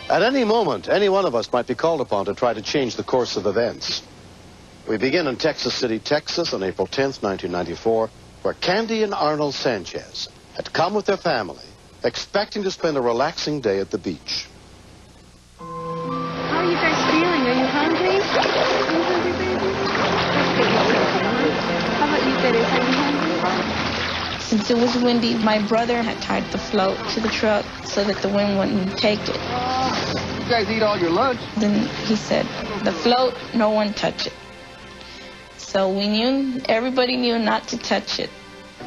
At any moment, any one of us might be called upon to try to change the course of events. We begin in Texas City, Texas on April 10th, 1994, where Candy and Arnold Sanchez had come with their family, expecting to spend a relaxing day at the beach. How are you guys feeling? Are you hungry? Are you hungry, baby? How about you, Betty? Are you hungry? Since it was windy, my brother had tied the float to the truck so that the wind wouldn't take it. You guys eat all your lunch? Then he said, the float, no one touch it. So we knew, everybody knew not to touch it.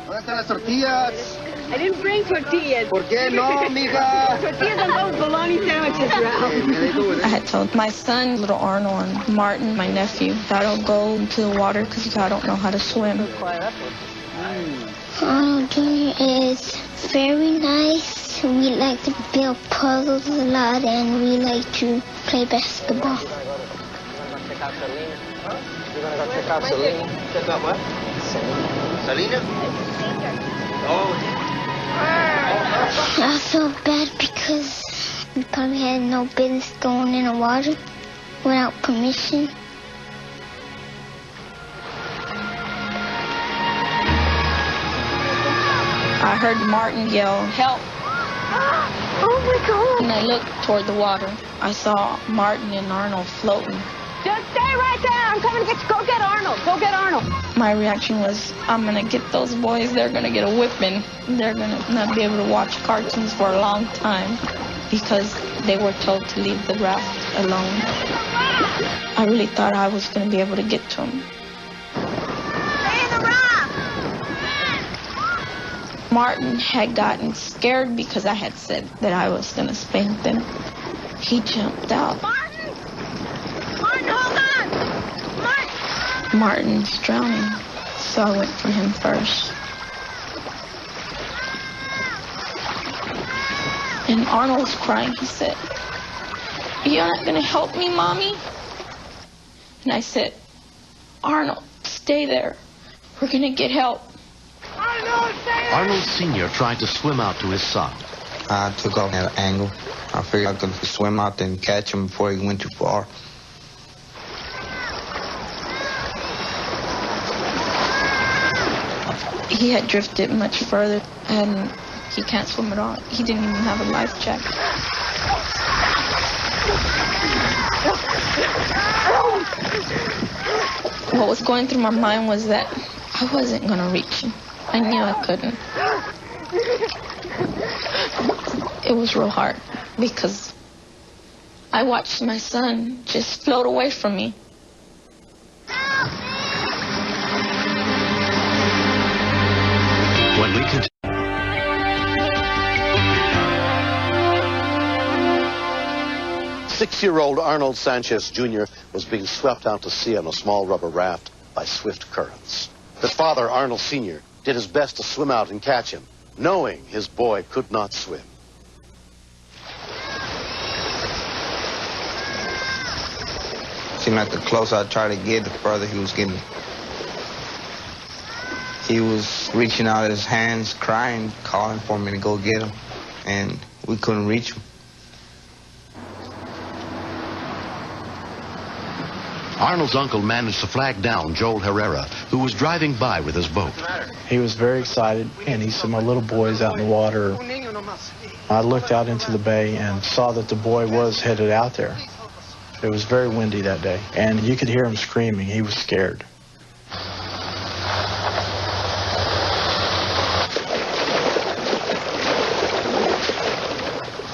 ¿Dónde están las tortillas? I didn't bring tortillas. ¿Por qué no, mija? Tortillas on those bologna sandwiches, Ralph. I had told my son, little Arnold, and Martin, my nephew, I don't go into the water because I don't know how to swim. Arnold Jr. is very nice. We like to build puzzles a lot, and we like to play basketball. You're gonna go check out Selena. Check out what? Selena? Oh. I feel bad because we probably had no business going in the water without permission. I heard Martin yell, help! Oh my God! And I looked toward the water. I saw Martin and Arnold floating. Just stay right there. I'm coming to get you. Go get Arnold. Go get Arnold. My reaction was, I'm going to get those boys. They're going to get a whipping. They're going to not be able to watch cartoons for a long time because they were told to leave the raft alone. I really thought I was going to be able to get to them. Stay in the raft. Martin had gotten scared because I had said that I was going to spank them. He jumped out. Martin, hold on. Martin's drowning, so I went for him first. And Arnold was crying. He said, you're not going to help me, Mommy? And I said, Arnold, stay there. We're going to get help. Arnold Sr. tried to swim out to his son. I took off at an angle. I figured I could swim out there and catch him before he went too far. He had drifted much further, and he can't swim at all. He didn't even have a life jacket. What was going through my mind was that I wasn't going to reach him. I knew I couldn't. It was real hard because I watched my son just float away from me. When we continue. 6-year-old Arnold Sanchez Jr. was being swept out to sea on a small rubber raft by swift currents. His father, Arnold Sr., did his best to swim out and catch him, knowing his boy could not swim. Seemed like the closer I tried to get, the further he was getting. He was reaching out his hands, crying, calling for me to go get him, and we couldn't reach him. Arnold's uncle managed to flag down Joel Herrera, who was driving by with his boat. He was very excited, and he said, my little boy's out in the water. I looked out into the bay and saw that the boy was headed out there. It was very windy that day, and you could hear him screaming. He was scared.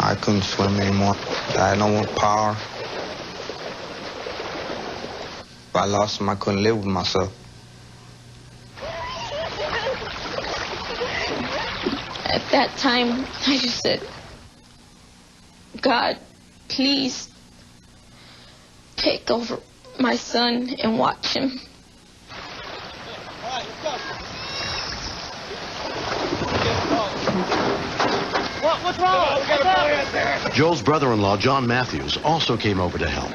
I couldn't swim anymore. I had no more power. If I lost him, I couldn't live with myself. At that time, I just said, God, please take over my son and watch him. What's wrong? Joel's brother-in-law, John Matthews, also came over to help.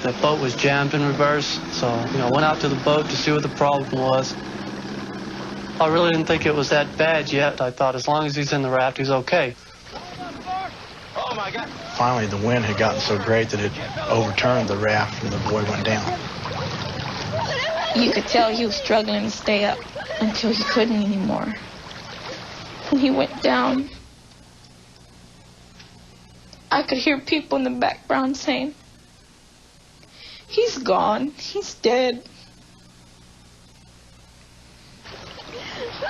The boat was jammed in reverse, so, I went out to the boat to see what the problem was. I really didn't think it was that bad yet. I thought as long as he's in the raft, he's okay. Oh, my God. Finally, the wind had gotten so great that it overturned the raft and the boy went down. You could tell he was struggling to stay up until he couldn't anymore. When he went down, I could hear people in the background saying, "He's gone, he's dead."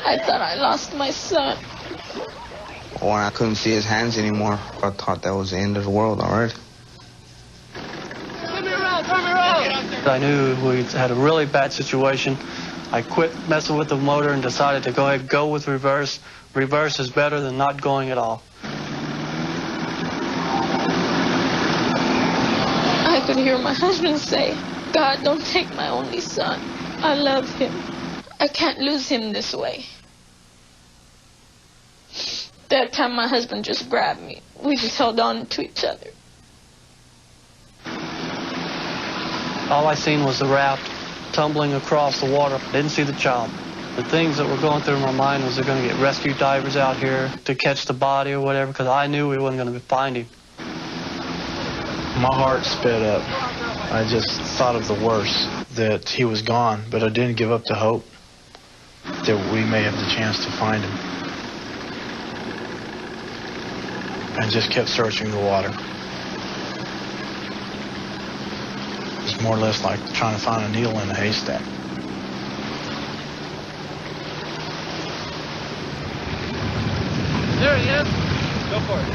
I thought I lost my son. When I couldn't see his hands anymore, I thought that was the end of the world already. I knew we had a really bad situation. I quit messing with the motor and decided to go ahead and go with reverse. Reverse is better than not going at all. I could hear my husband say, "God, don't take my only son. I love him. I can't lose him this way." That time my husband just grabbed me. We just held on to each other. All I seen was the raft tumbling across the water. Didn't see the child. The things that were going through my mind was they're going to get rescue divers out here to catch the body or whatever, because I knew we wasn't going to find him. My heart sped up. I just thought of the worst, that he was gone, but I didn't give up the hope that we may have the chance to find him. I just kept searching the water. It's more or less like trying to find a needle in a haystack. There he is. Go for it.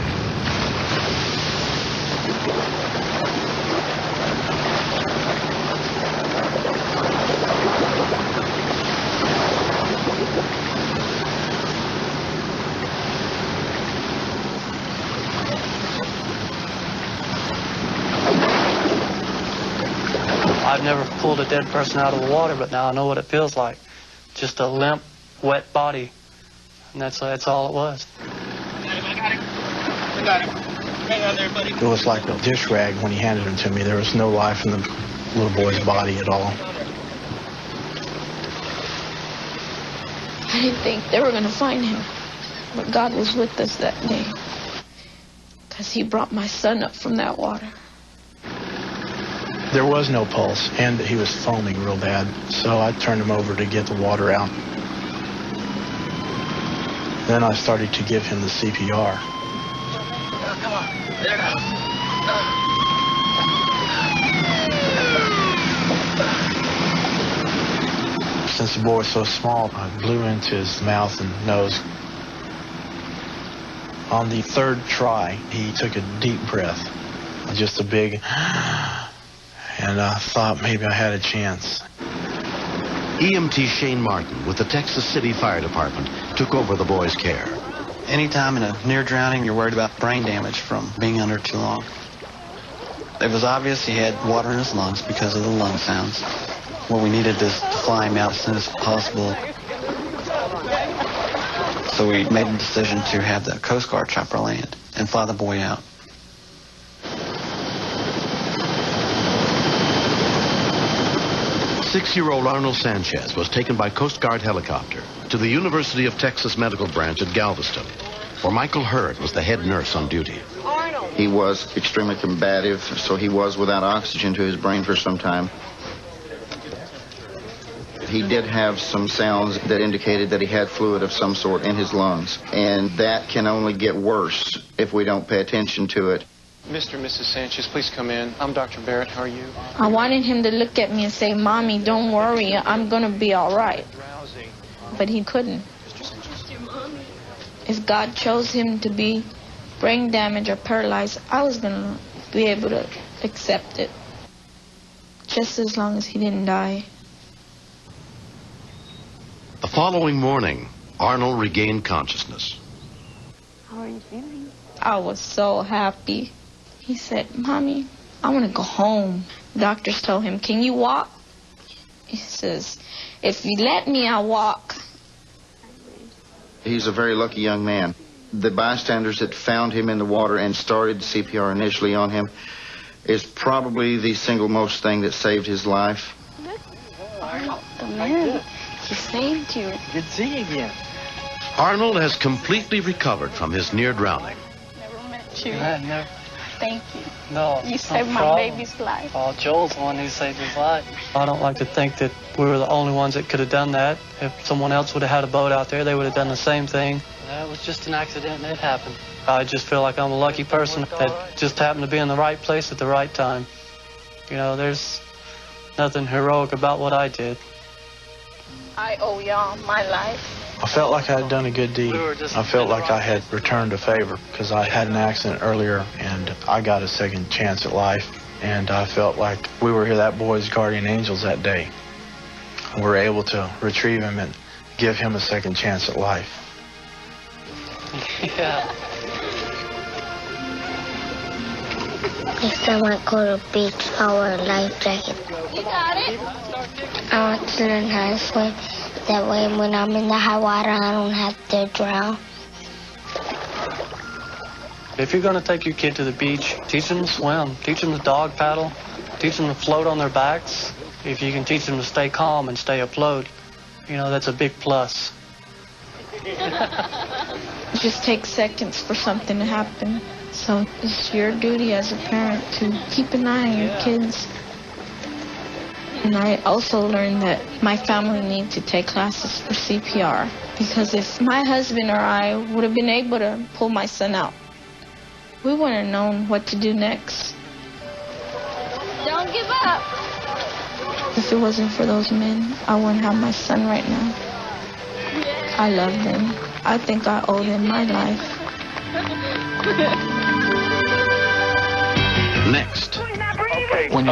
I've never pulled a dead person out of the water, but now I know what it feels like. Just a limp, wet body. And that's all it was. I got him. I got him. Hang on there, buddy. It was like a dish rag when he handed him to me. There was no life in the little boy's body at all. I didn't think they were going to find him. But God was with us that day. Because he brought my son up from that water. There was no pulse, and he was foaming real bad. So I turned him over to get the water out. Then I started to give him the CPR. Come on. There it goes. Since the boy was so small, I blew into his mouth and nose. On the third try, he took a deep breath, just a big, and I thought maybe I had a chance. EMT Shane Martin with the Texas City Fire Department took over the boy's care. Anytime in a near drowning, you're worried about brain damage from being under too long. It was obvious he had water in his lungs because of the lung sounds. What we needed is to fly him out as soon as possible. So we made a decision to have the Coast Guard chopper land and fly the boy out. Six-year-old Arnold Sanchez was taken by Coast Guard helicopter to the University of Texas Medical Branch at Galveston, where Michael Hurd was the head nurse on duty. He was extremely combative, so he was without oxygen to his brain for some time. He did have some sounds that indicated that he had fluid of some sort in his lungs, and that can only get worse if we don't pay attention to it. Mr. and Mrs. Sanchez, please come in. I'm Dr. Barrett. How are you? I wanted him to look at me and say, "Mommy, don't worry, I'm going to be all right." But he couldn't. If God chose him to be brain damaged or paralyzed, I was going to be able to accept it. Just as long as he didn't die. The following morning, Arnold regained consciousness. How are you feeling? I was so happy. He said, "Mommy, I want to go home." Doctors told him, "Can you walk?" He says, "If you let me, I'll walk." He's a very lucky young man. The bystanders that found him in the water and started CPR initially on him is probably the single most thing that saved his life. The man, he saved you. Good seeing you again. Arnold has completely recovered from his near drowning. Never. Thank you. No. You saved my problem. baby's life. Oh, Joel's the one who saved his life. I don't like to think that we were the only ones that could have done that. If someone else would have had a boat out there, they would have done the same thing. That was just an accident and it happened. I just feel like I'm a lucky person that just happened to be in the right place at the right time. You know, there's nothing heroic about what I did. I owe y'all my life. I felt like I had done a good deed. I felt like I had returned a favor because I had an accident earlier and I got a second chance at life. And I felt like we were that boy's guardian angels that day. We were able to retrieve him and give him a second chance at life. Yeah. Next time I go to the beach, I'll wear a life jacket. You got it? I want to learn how to swim. That way when I'm in the high water, I don't have to drown. If you're going to take your kid to the beach, teach them to swim, teach them to dog paddle, teach them to float on their backs. If you can teach them to stay calm and stay afloat, you know, that's a big plus. It just takes seconds for something to happen. So it's your duty as a parent to keep an eye on your kids. And I also learned that my family need to take classes for CPR. Because if my husband or I would have been able to pull my son out, we wouldn't have known what to do next. Don't give up. If it wasn't for those men, I wouldn't have my son right now. I love them. I think I owe them my life. Next. When